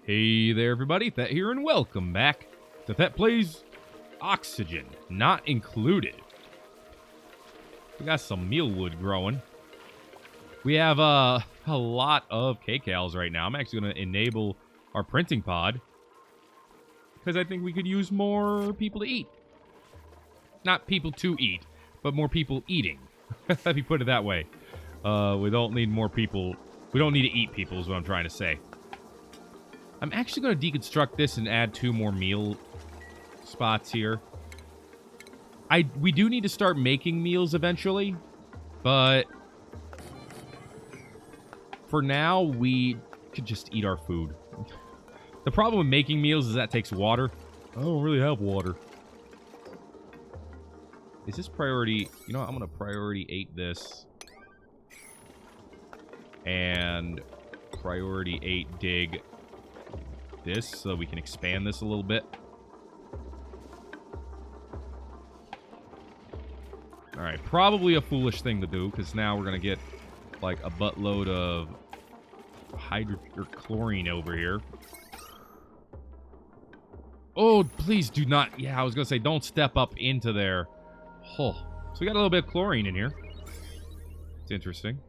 Hey there, everybody. Thet here, and welcome back to Thet Plays Oxygen Not Included. We got some mealwood growing. We have a lot of kcals right now. I'm actually going to enable our printing pod because I think we could use more people to eat. Not people to eat, but more people eating. Let me put it that way. We don't need more people. We don't need to eat people is what I'm trying to say. I'm actually going to deconstruct this and add 2 more meal spots here. We do need to start making meals eventually, but for now, we could just eat our food. The problem with making meals is that takes water. I don't really have water. Is this priority? You know what? I'm going to priority 8 this. And priority 8 dig this so we can expand this a little bit. Alright, probably a foolish thing to do because now we're going to get like a buttload of chlorine over here. Oh, please do not. Yeah, I was going to say don't step up into there. Oh, so we got a little bit of chlorine in here. It's interesting.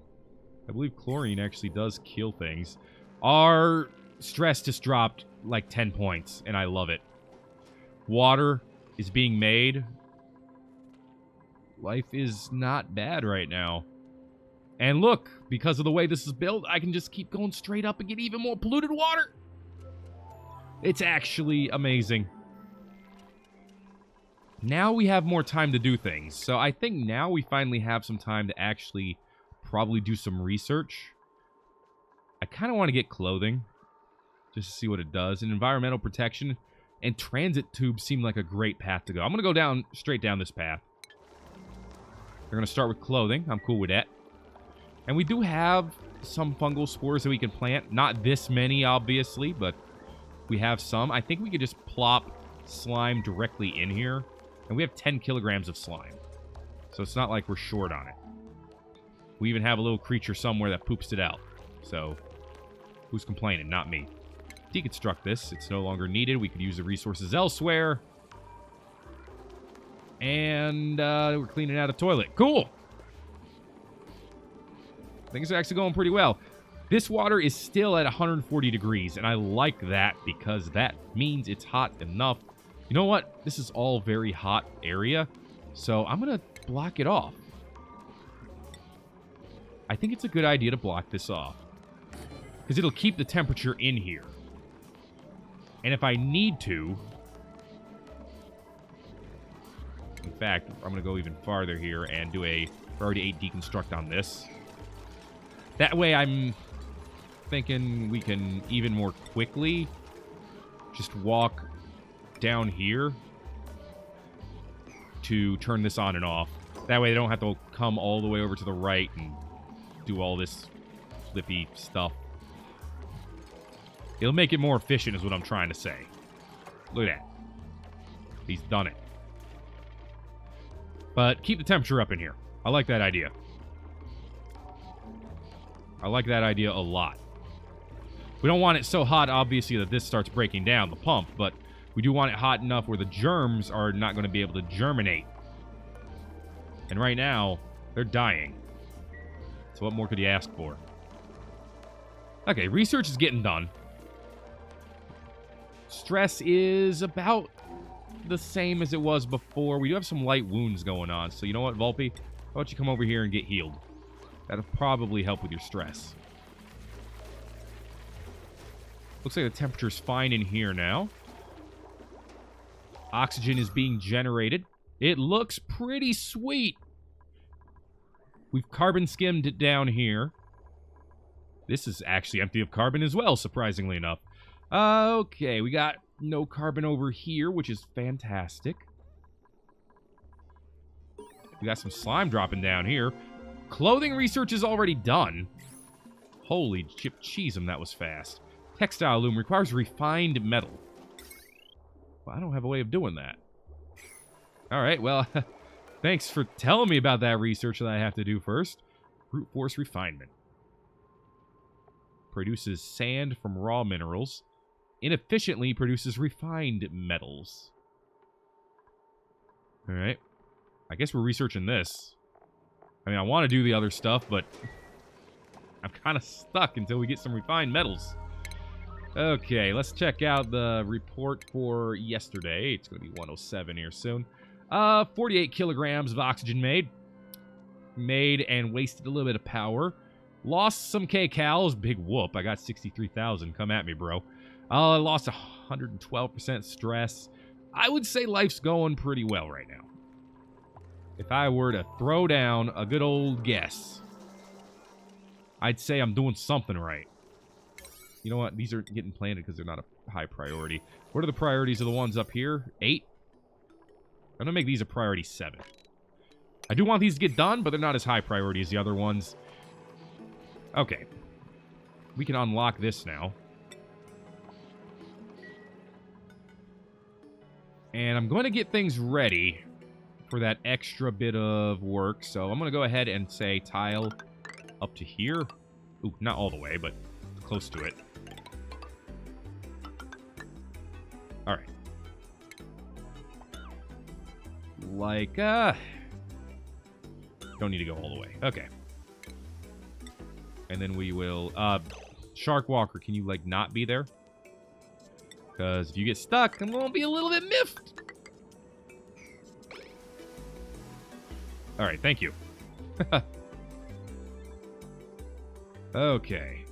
I believe chlorine actually does kill things. Our stress just dropped like 10 points, and I love it. Water is being made. Life is not bad right now. And look, because of the way this is built, I can just keep going straight up and get even more polluted water. It's actually amazing. Now we have more time to do things. So I think now we finally have some time to actually probably do some research. I kind of want to get clothing just to see what it does. And environmental protection and transit tubes seem like a great path to go. I'm going to go down straight down this path. We're going to start with clothing. I'm cool with that. And we do have some fungal spores that we can plant. Not this many, obviously, but we have some. I think we could just plop slime directly in here. And we have 10 kilograms of slime. So it's not like we're short on it. We even have a little creature somewhere that poops it out. So, who's complaining? Not me. Deconstruct this. It's no longer needed. We could use the resources elsewhere. And we're cleaning out a toilet. Cool! Things are actually going pretty well. This water is still at 140 degrees, and I like that because that means it's hot enough. You know what? This is all very hot area, so I'm going to block it off. I think it's a good idea to block this off because it'll keep the temperature in here. And if I need to... In fact, I'm going to go even farther here and do a priority 8 deconstruct on this. That way I'm thinking we can even more quickly just walk down here to turn this on and off. That way they don't have to come all the way over to the right and do all this flippy stuff. It'll make it more efficient is what I'm trying to say. Look at that. He's done it. But keep the temperature up in here. I like that idea. I like that idea a lot. We don't want it so hot, obviously, that this starts breaking down the pump, but we do want it hot enough where the germs are not going to be able to germinate. And right now, they're dying. So what more could you ask for? Okay, research is getting done. Stress is about the same as it was before. We do have some light wounds going on. So you know what, Volpe? How about you come over here and get healed? That'll probably help with your stress. Looks like the temperature's fine in here now. Oxygen is being generated. It looks pretty sweet. We've carbon skimmed it down here. This is actually empty of carbon as well, surprisingly enough. Okay, we got no carbon over here, which is fantastic. We got some slime dropping down here. Clothing research is already done. Holy chip cheese, that was fast. Textile loom requires refined metal. Well, I don't have a way of doing that. Alright, well, thanks for telling me about that research that I have to do first. Brute force refinement. Produces sand from raw minerals. inefficiently produces refined metals. Alright. I guess we're researching this. I mean, I want to do the other stuff, but I'm kind of stuck until we get some refined metals. Okay, let's check out the report for yesterday. It's going to be 107 here soon. 48 kilograms of oxygen made. Made and wasted a little bit of power. Lost some kcals. Big whoop. I got 63,000. Come at me, bro. I lost 112% stress. I would say life's going pretty well right now. If I were to throw down a good old guess, I'd say I'm doing something right. You know what? These are getting planted because they're not a high priority. What are the priorities of the ones up here? 8? I'm going to make these a priority 7. I do want these to get done, but they're not as high priority as the other ones. Okay. We can unlock this now. And I'm going to get things ready for that extra bit of work. So I'm going to go ahead and say tile up to here. Ooh, not all the way, but close to it. Alright. Like, don't need to go all the way. Okay. And then we will, Shark Walker, can you, like, not be there? Because if you get stuck, I'm going to be a little bit miffed. Alright, thank you. Okay.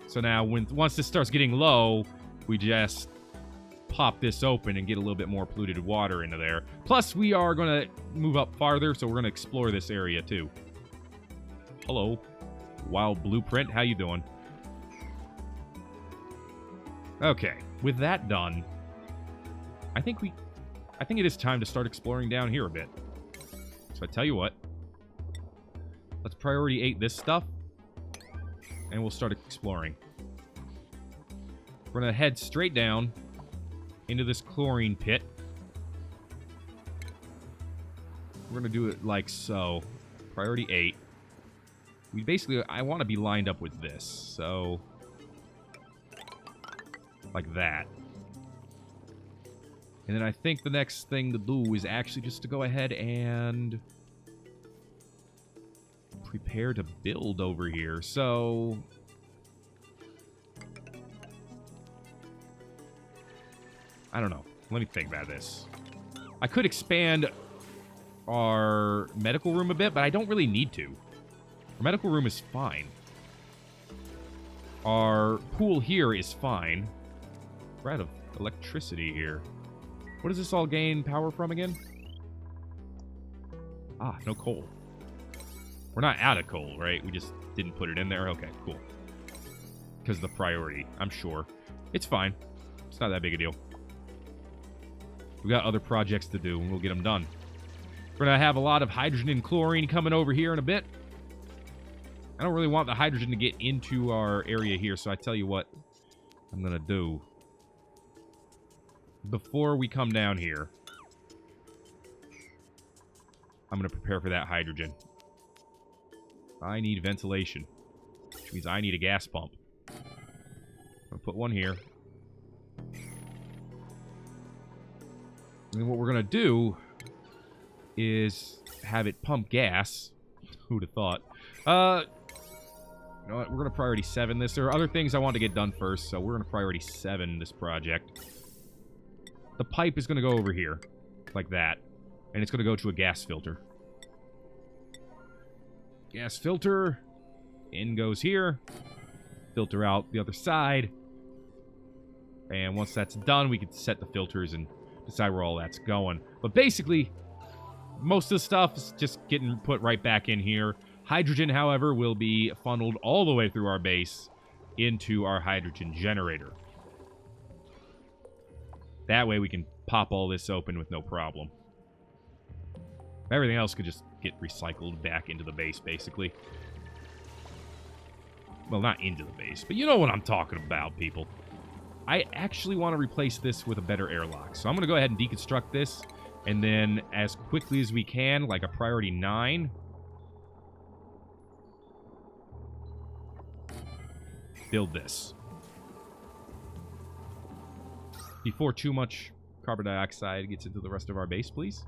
So now, once this starts getting low, we just pop this open and get a little bit more polluted water into there. Plus, we are going to move up farther, so we're going to explore this area, too. Hello. Wild Blueprint, how you doing? Okay, with that done, I think it is time to start exploring down here a bit. So I tell you what, let's priority 8 this stuff, and we'll start exploring. We're gonna head straight down into this chlorine pit. We're gonna do it like so. Priority 8. We basically, I want to be lined up with this, so like that. And then I think the next thing to do is actually just to go ahead and prepare to build over here. So I don't know. Let me think about this. I could expand our medical room a bit, but I don't really need to. Our medical room is fine. Our pool here is fine. We're out of electricity here. What does this all gain power from again? Ah, no coal. We're not out of coal, right? We just didn't put it in there. Okay, cool. Because of the priority, I'm sure. It's fine. It's not that big a deal. We got other projects to do, and we'll get them done. We're going to have a lot of hydrogen and chlorine coming over here in a bit. I don't really want the hydrogen to get into our area here, so I tell you what I'm going to do. Before we come down here, I'm going to prepare for that hydrogen. I need ventilation, which means I need a gas pump. I'm going to put one here. And what we're going to do is have it pump gas. Who'd have thought? You know what? We're going to priority 7 this. There are other things I want to get done first, so we're going to priority 7 this project. The pipe is going to go over here, like that. And it's going to go to a gas filter. Gas filter. In goes here. Filter out the other side. And once that's done, we can set the filters and decide where all that's going. But basically, most of the stuff is just getting put right back in here. Hydrogen, however, will be funneled all the way through our base into our hydrogen generator. That way we can pop all this open with no problem. Everything else could just get recycled back into the base, basically. Well, not into the base, but you know what I'm talking about, people. I actually want to replace this with a better airlock. So I'm going to go ahead and deconstruct this. And then as quickly as we can, like a priority 9... build this. before too much carbon dioxide gets into the rest of our base, please.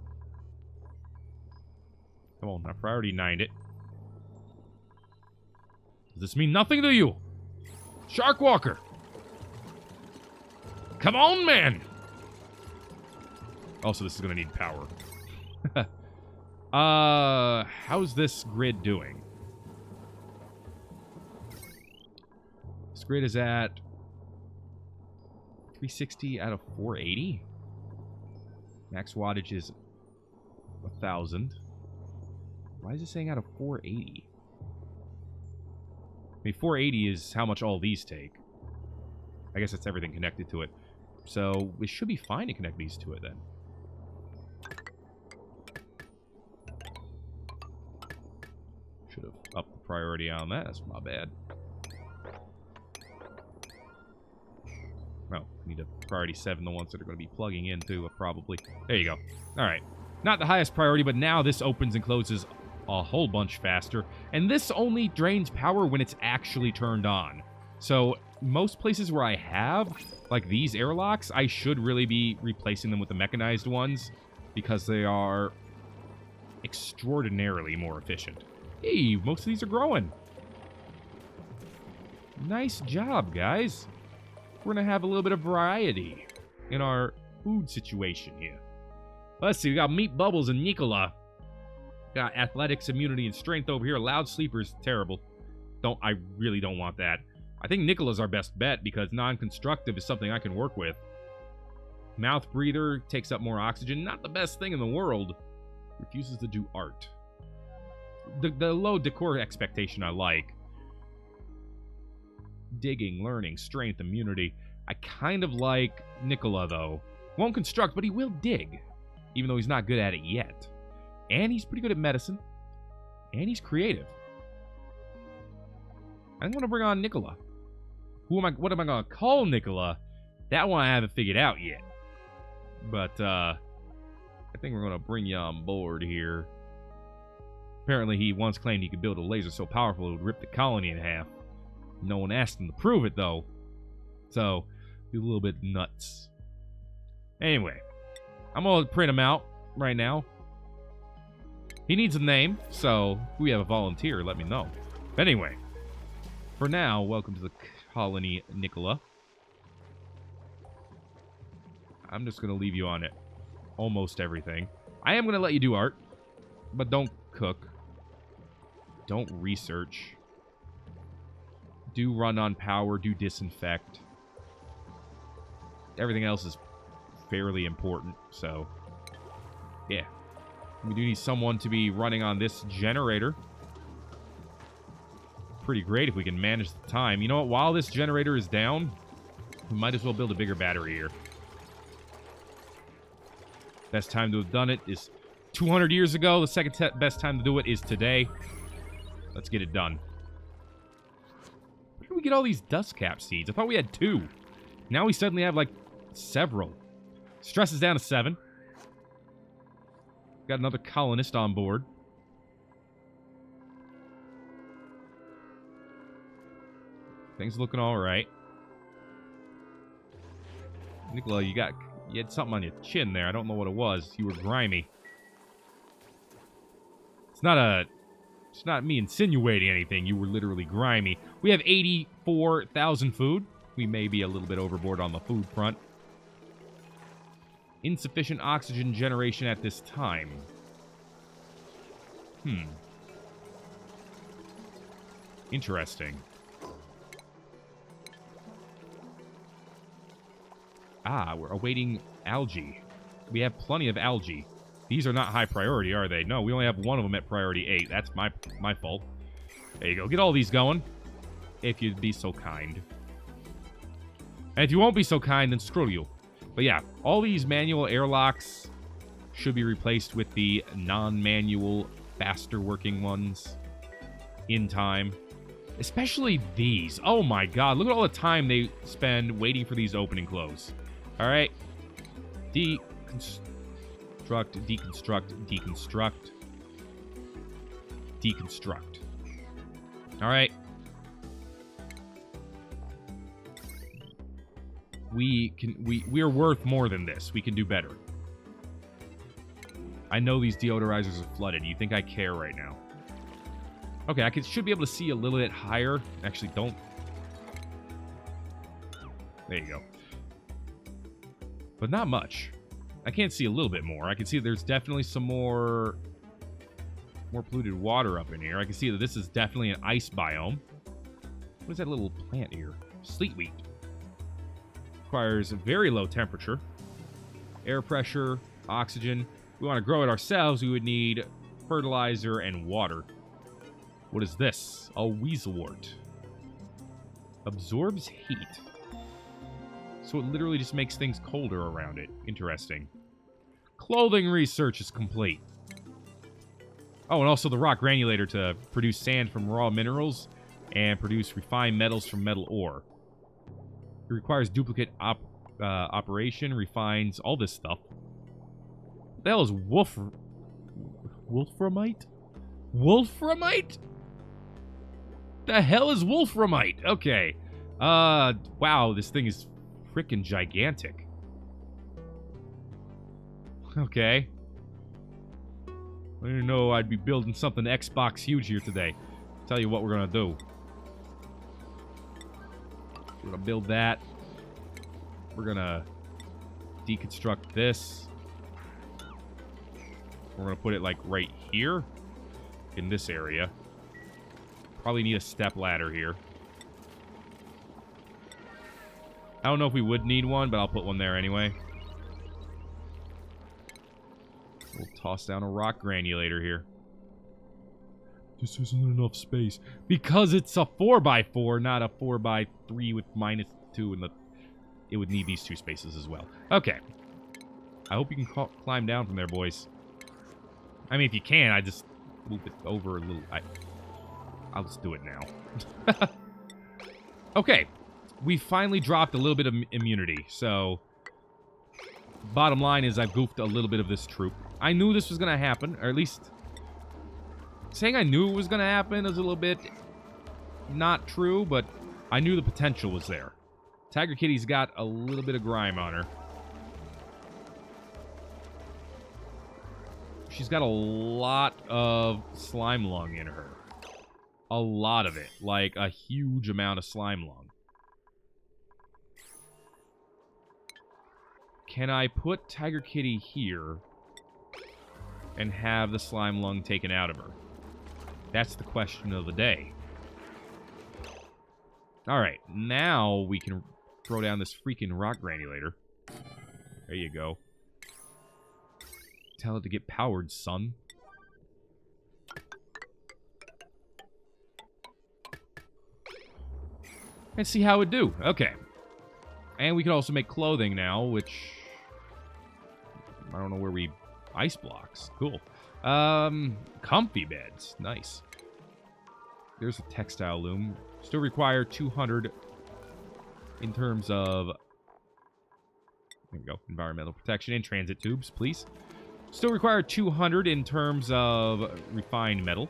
Come on, I priority 9'd it. Does this mean nothing to you? Shark Walker! Come on, man! Also, this is going to need power. How's this grid doing? This grid is at 360 out of 480. Max wattage is 1,000. Why is it saying out of 480? I mean, 480 is how much all these take. I guess that's everything connected to it. So, we should be fine to connect these to it, then. Should have upped the priority on that. That's my bad. Oh, need a priority 7, the ones that are going to be plugging in, too, probably. There you go. Alright. Not the highest priority, but now this opens and closes a whole bunch faster. And this only drains power when it's actually turned on. So, most places where I have, like these airlocks, I should really be replacing them with the mechanized ones, because they are extraordinarily more efficient. Hey, most of these are growing. Nice job, guys. We're going to have a little bit of variety in our food situation here. Let's see, we got Meat Bubbles and Nicola. Got athletics, immunity, and strength over here. Loud Sleeper's terrible. I really don't want that. I think Nicola's our best bet because non-constructive is something I can work with. Mouth Breather takes up more oxygen. Not the best thing in the world. Refuses to do art. The low decor expectation I like. Digging, learning, strength, immunity. I kind of like Nicola, though. Won't construct, but he will dig. Even though he's not good at it yet. And he's pretty good at medicine. And he's creative. I'm going to bring on Nicola. What am I going to call Nicola? That one I haven't figured out yet. But, I think we're going to bring you on board here. Apparently, he once claimed he could build a laser so powerful it would rip the colony in half. No one asked him to prove it, though. So, he's a little bit nuts. Anyway, I'm going to print him out right now. He needs a name, so if we have a volunteer, let me know. But anyway, for now, welcome to the colony, Nicola. I'm just going to leave you on it. Almost everything. I am going to let you do art, but don't cook. Don't research. Do run on power. Do disinfect. Everything else is fairly important, so yeah. We do need someone to be running on this generator. Pretty great if we can manage the time. You know what? While this generator is down, we might as well build a bigger battery here. Best time to have done it is 200 years ago. The second best time to do it is today. Let's get it done. Where did we get all these dust cap seeds? I thought we had 2. Now we suddenly have, like, several. Stress is down to 7. Got another colonist on board. Things looking all right. Nicola, you had something on your chin there. I don't know what it was. You were grimy. It's not me insinuating anything. You were literally grimy. We have 84,000 food. We may be a little bit overboard on the food front. Insufficient oxygen generation at this time. Interesting. We're awaiting algae. We have plenty of algae. These are not high priority, are they? No, we only have one of them at priority 8. That's my fault. There you go. Get all these going. If you'd be so kind. And if you won't be so kind, then screw you. But yeah, all these manual airlocks should be replaced with the non-manual, faster-working ones in time. Especially these. Oh my god, look at all the time they spend waiting for these open and close. Alright. Deconstruct, deconstruct, deconstruct. Deconstruct. Alright. We're worth more than this. We can do better. I know these deodorizers are flooded. You think I care right now? Okay, should be able to see a little bit higher. Actually, don't. There you go. But not much. I can't see a little bit more. I can see there's definitely some more polluted water up in here. I can see that this is definitely an ice biome. What is that little plant here? Sleetweed. Requires a very low temperature, air pressure, oxygen. If we want to grow it ourselves, we would need fertilizer and water. What is this? A weaselwort. Absorbs heat. So it literally just makes things colder around it. Interesting. Clothing research is complete. Oh, and also the rock granulator to produce sand from raw minerals and produce refined metals from metal ore. It requires duplicate operation, refines all this stuff. What the hell is wolframite? Wolframite? The hell is wolframite? Okay. Wow, this thing is freaking gigantic. Okay. I didn't know I'd be building something Xbox huge here today. Tell you what we're gonna do. We're gonna build that. We're gonna deconstruct this. We're gonna put it like right here in this area. Probably need a step ladder here. I don't know if we would need one, but I'll put one there anyway. We'll toss down a rock granulator here. This isn't enough space. Because it's a 4x4, not a 4x3 with -2 in the... It would need these two spaces as well. Okay. I hope you can climb down from there, boys. I mean, if you can, I just move it over a little... I'll just do it now. Okay. We finally dropped a little bit of immunity, so... Bottom line is I've goofed a little bit of this troop. I knew this was going to happen, or at least... Saying I knew it was going to happen is a little bit not true, but I knew the potential was there. Tiger Kitty's got a little bit of grime on her. She's got a lot of slime lung in her. A lot of it. Like a huge amount of slime lung. Can I put Tiger Kitty here and have the slime lung taken out of her? That's the question of the day. Alright, now we can throw down this freaking rock granulator. There you go. Tell it to get powered, son. And see how it do. Okay. And we can also make clothing now, which... I don't know where we... Ice blocks. Cool. Comfy beds. Nice. There's a textile loom. Still require 200 in terms of... There we go. Environmental protection and transit tubes, please. Still require 200 in terms of refined metal.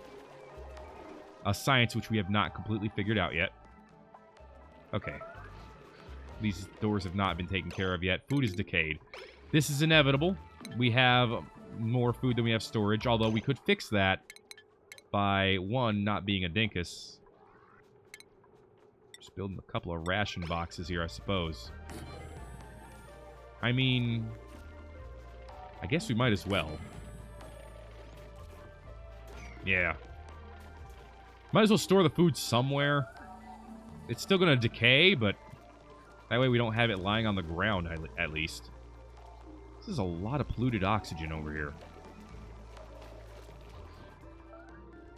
A science which we have not completely figured out yet. Okay. These doors have not been taken care of yet. Food is decayed. This is inevitable. We have more food than we have storage, although we could fix that by, one, not being a dinkus. Just building a couple of ration boxes here, I suppose. I mean... I guess we might as well. Yeah. Might as well store the food somewhere. It's still going to decay, but that way we don't have it lying on the ground, at least. This is a lot of polluted oxygen over here.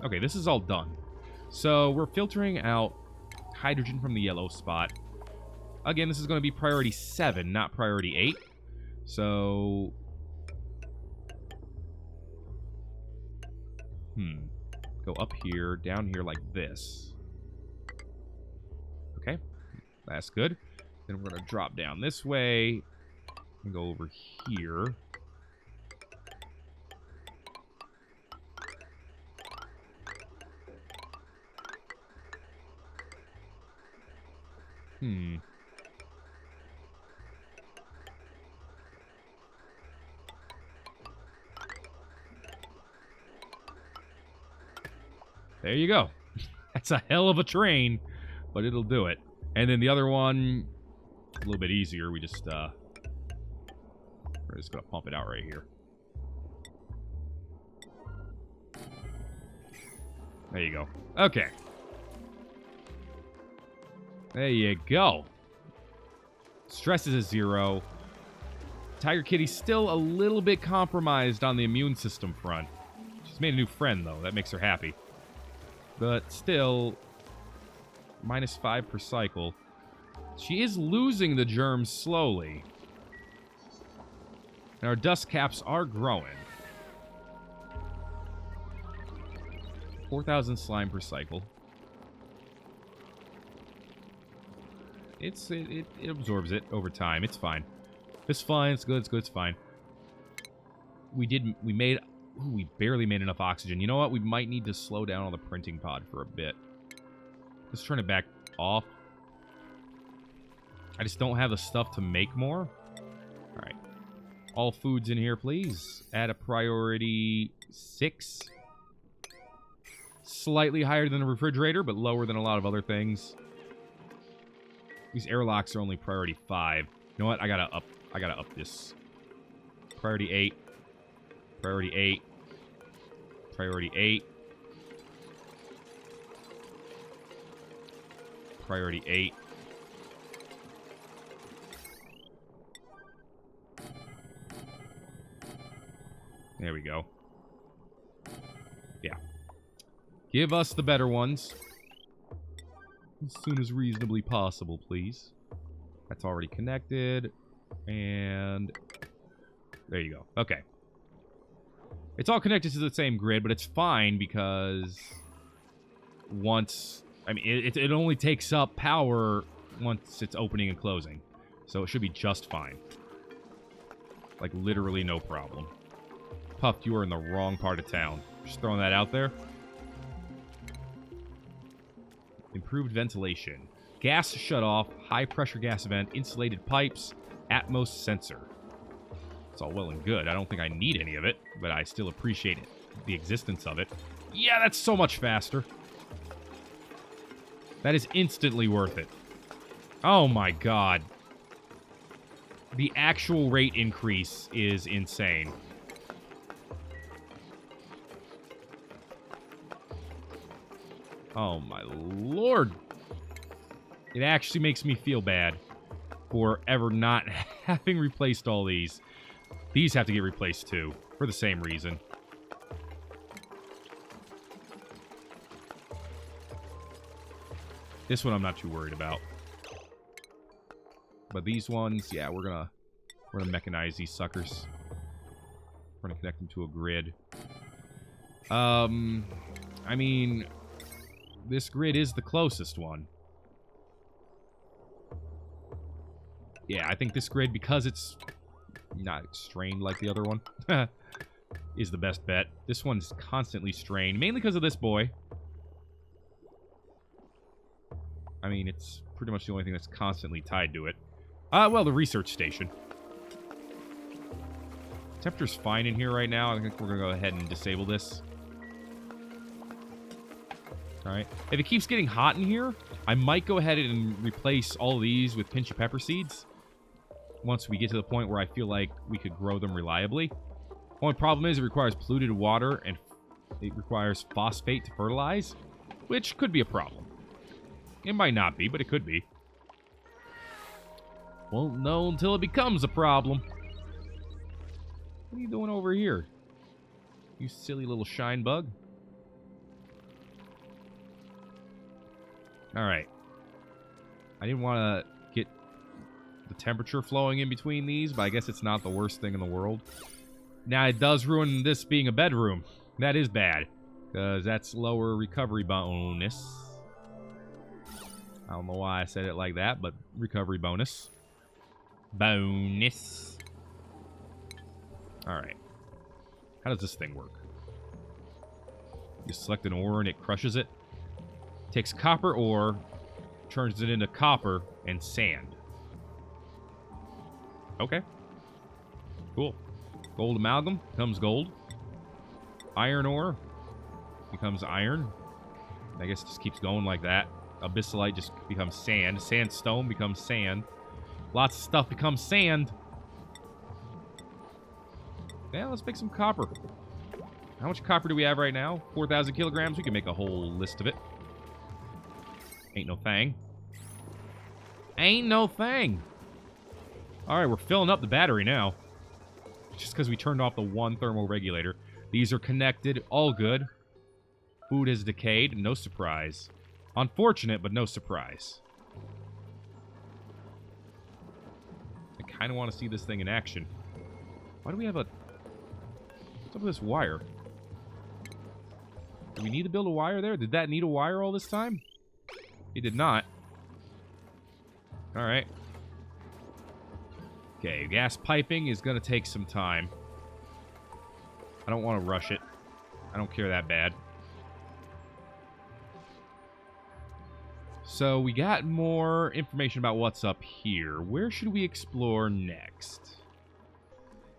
Okay, this is all done. So we're filtering out hydrogen from the yellow spot. Again, this is going to be priority 7, not priority 8. So... Go up here, down here like this. Okay, that's good. Then we're going to drop down this way and go over here. There you go. That's a hell of a train, but it'll do it. And then the other one, a little bit easier. We're just gonna pump it out right here. There you go. Okay. There you go. Stress is a 0. Tiger Kitty's still a little bit compromised on the immune system front. She's made a new friend, though. That makes her happy. But still, -5 per cycle. She is losing the germs slowly. And our dust caps are growing. 4,000 slime per cycle. It absorbs it over time. It's fine. It's fine. It's good. It's good. It's fine. We barely made enough oxygen. You know what? We might need to slow down on the printing pod for a bit. Let's turn it back off. I just don't have the stuff to make more. All right. All foods in here, please. Add a priority 6. Slightly higher than the refrigerator, but lower than a lot of other things. These airlocks are only priority 5. You know what? I gotta up this. Priority 8. Priority 8. Priority 8. Priority 8. There we go. Yeah. Give us the better ones. As soon as reasonably possible, please. That's already connected. And there you go. Okay. It's all connected to the same grid, but it's fine because once... I mean, it only takes up power once it's opening and closing. So it should be just fine. Like, literally no problem. Puff, you are in the wrong part of town. Just throwing that out there. Improved ventilation. Gas shut off. High pressure gas vent. Insulated pipes. Atmos sensor. It's all well and good. I don't think I need any of it, but I still appreciate it, the existence of it. Yeah, that's so much faster. That is instantly worth it. Oh my god. The actual rate increase is insane. Oh my lord. It actually makes me feel bad for ever not having replaced all these. These have to get replaced too, for the same reason. This one I'm not too worried about. But these ones, yeah, we're gonna mechanize these suckers. We're gonna connect them to a grid. I mean, this grid is the closest one. Yeah, I think this grid, because it's not strained like the other one, is the best bet. This one's constantly strained, mainly because of this boy. I mean, it's pretty much the only thing that's constantly tied to it. Well, the research station. Temperature's fine in here right now. I think we're going to go ahead and disable this. Alright. If it keeps getting hot in here, I might go ahead and replace all these with pinch of pepper seeds. Once we get to the point where I feel like we could grow them reliably. Only problem is it requires polluted water and it requires phosphate to fertilize, which could be a problem. It might not be, but it could be. Won't know until it becomes a problem. What are you doing over here? You silly little shine bug. Alright. I didn't want to get the temperature flowing in between these, but I guess it's not the worst thing in the world. Now, it does ruin this being a bedroom. That is bad, because that's lower recovery bonus. I don't know why I said it like that, but recovery bonus. Bonus. Alright. How does this thing work? You select an ore and it crushes it. Takes copper ore, turns it into copper and sand. Okay. Cool. Gold amalgam becomes gold. Iron ore becomes iron. I guess it just keeps going like that. Abyssalite just becomes sand. Sandstone becomes sand. Lots of stuff becomes sand. Yeah, let's make some copper. How much copper do we have right now? 4,000 kilograms. We can make a whole list of it. Ain't no thing. Ain't no thing. All right, we're filling up the battery now. Just because we turned off the one thermal regulator. These are connected. All good. Food has decayed. No surprise. Unfortunate, but no surprise. I kind of want to see this thing in action. Why do we have a... What's up with this wire? Do we need to build a wire there? Did that need a wire all this time? It did not. Alright. Okay, gas piping is going to take some time. I don't want to rush it. I don't care that bad. So, we got more information about what's up here. Where should we explore next?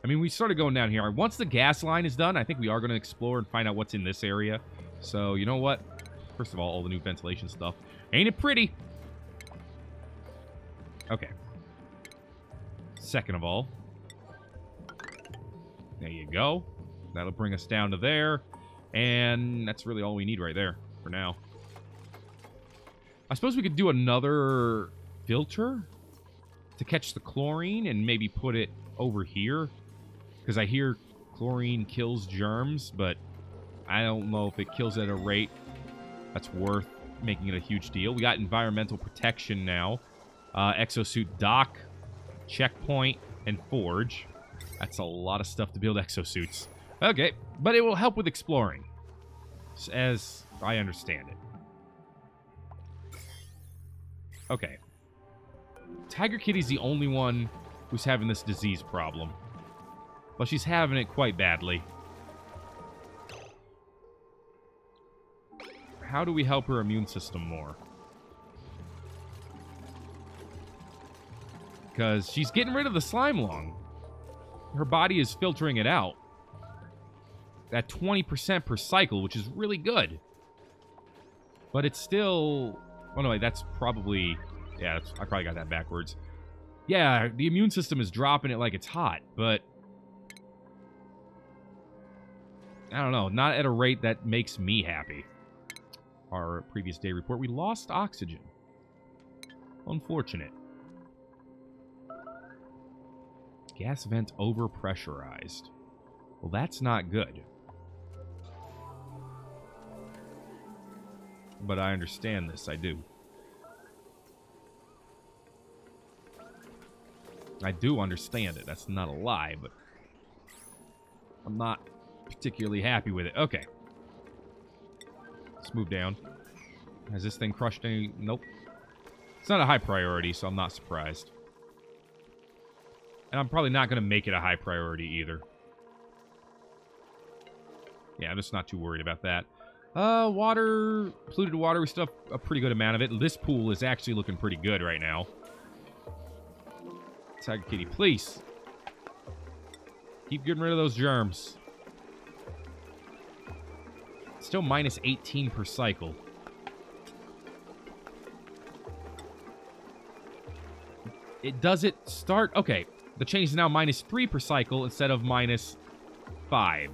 I mean, we started going down here. Once the gas line is done, I think we are going to explore and find out what's in this area. So, you know what? First of all the new ventilation stuff. Ain't it pretty? Okay. Second of all, there you go. That'll bring us down to there. And that's really all we need right there for now. I suppose we could do another filter to catch the chlorine and maybe put it over here. Because I hear chlorine kills germs, but I don't know if it kills at a rate that's worth making it a huge deal. We got environmental protection now. Exosuit dock, checkpoint, and forge. That's a lot of stuff to build exosuits. Okay, but it will help with exploring, as I understand it. Okay. Tiger Kitty's the only one who's having this disease problem. But she's having it quite badly. How do we help her immune system more? Because she's getting rid of the slime lung. Her body is filtering it out. At 20% per cycle, which is really good. But it's still... Oh, no, wait, that's probably... Yeah, I probably got that backwards. Yeah, the immune system is dropping it like it's hot, but... I don't know, not at a rate that makes me happy. Our previous day report, we lost oxygen. Unfortunate. Gas vent overpressurized. Well, that's not good. But I understand this, I do. I do understand it, that's not a lie, but I'm not particularly happy with it. Okay. Let's move down. Has this thing crushed any... Nope. It's not a high priority, so I'm not surprised. And I'm probably not going to make it a high priority either. Yeah, I'm just not too worried about that. Water... Polluted water, we still have a pretty good amount of it. This pool is actually looking pretty good right now. Tiger Kitty, please. Keep getting rid of those germs. Still minus 18 per cycle. Does it start? Okay. The change is now minus 3 per cycle instead of minus 5.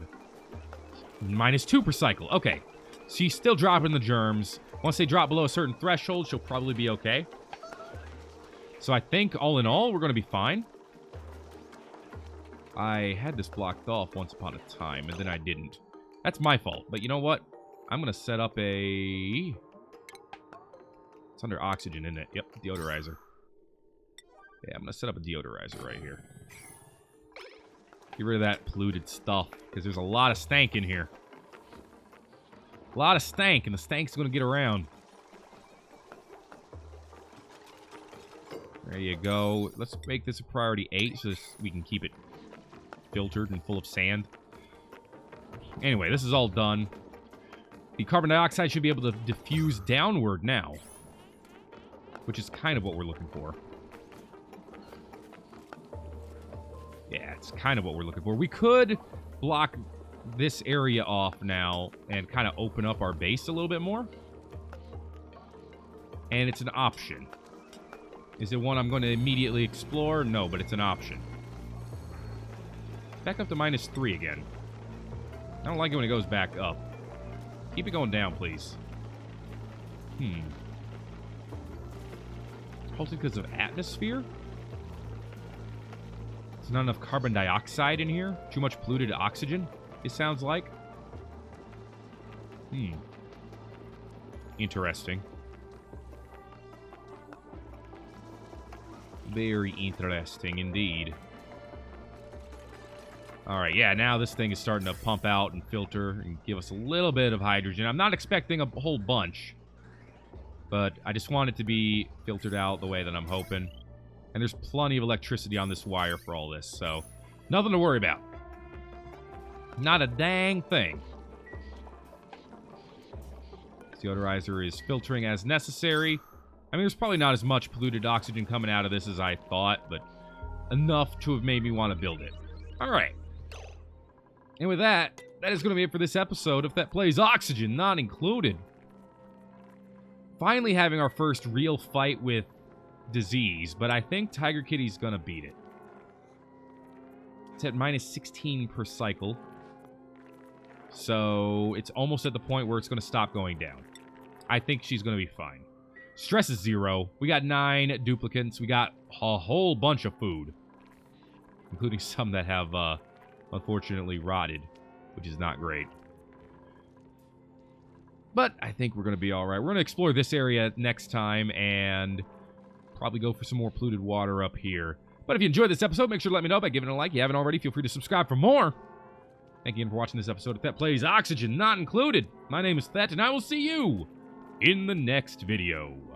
Minus 2 per cycle. Okay. She's still dropping the germs. Once they drop below a certain threshold, she'll probably be okay. So I think, all in all, we're going to be fine. I had this blocked off once upon a time, and then I didn't. That's my fault. But you know what? I'm going to set up a... It's under oxygen, isn't it? Yep, deodorizer. Yeah, I'm going to set up a deodorizer right here. Get rid of that polluted stuff, because there's a lot of stank in here. A lot of stank, and the stank's going to get around. There you go. Let's make this a priority 8 so we can keep it filtered and full of sand. Anyway, this is all done. The carbon dioxide should be able to diffuse downward now, which is kind of what we're looking for. Yeah, it's kind of what we're looking for. We could block this area off now and kind of open up our base a little bit more. And it's an option. Is it one I'm going to immediately explore? No, but it's an option. Back up to -3 again. I don't like it when it goes back up. Keep it going down, please. Halted because of atmosphere? There's not enough carbon dioxide in here? Too much polluted oxygen, it sounds like. Interesting. Very interesting indeed. Alright, yeah, now this thing is starting to pump out and filter and give us a little bit of hydrogen. I'm not expecting a whole bunch, but I just want it to be filtered out the way that I'm hoping. And there's plenty of electricity on this wire for all this, so nothing to worry about. Not a dang thing. Deodorizer is filtering as necessary. I mean, there's probably not as much polluted oxygen coming out of this as I thought, but enough to have made me want to build it. Alright. And with that, that is going to be it for this episode of Thet Plays Oxygen, not included. Finally having our first real fight with disease, but I think Tiger Kitty's going to beat it. It's at -16 per cycle. So it's almost at the point where it's going to stop going down. I think she's going to be fine. Stress is 0. We got 9 duplicants. We got a whole bunch of food, including some that have, unfortunately, rotted, which is not great. But I think we're going to be all right. We're going to explore this area next time and probably go for some more polluted water up here. But if you enjoyed this episode, make sure to let me know by giving it a like. If you haven't already, feel free to subscribe for more. Thank you again for watching this episode of Thet Plays Oxygen, not included. My name is Thet, and I will see you in the next video.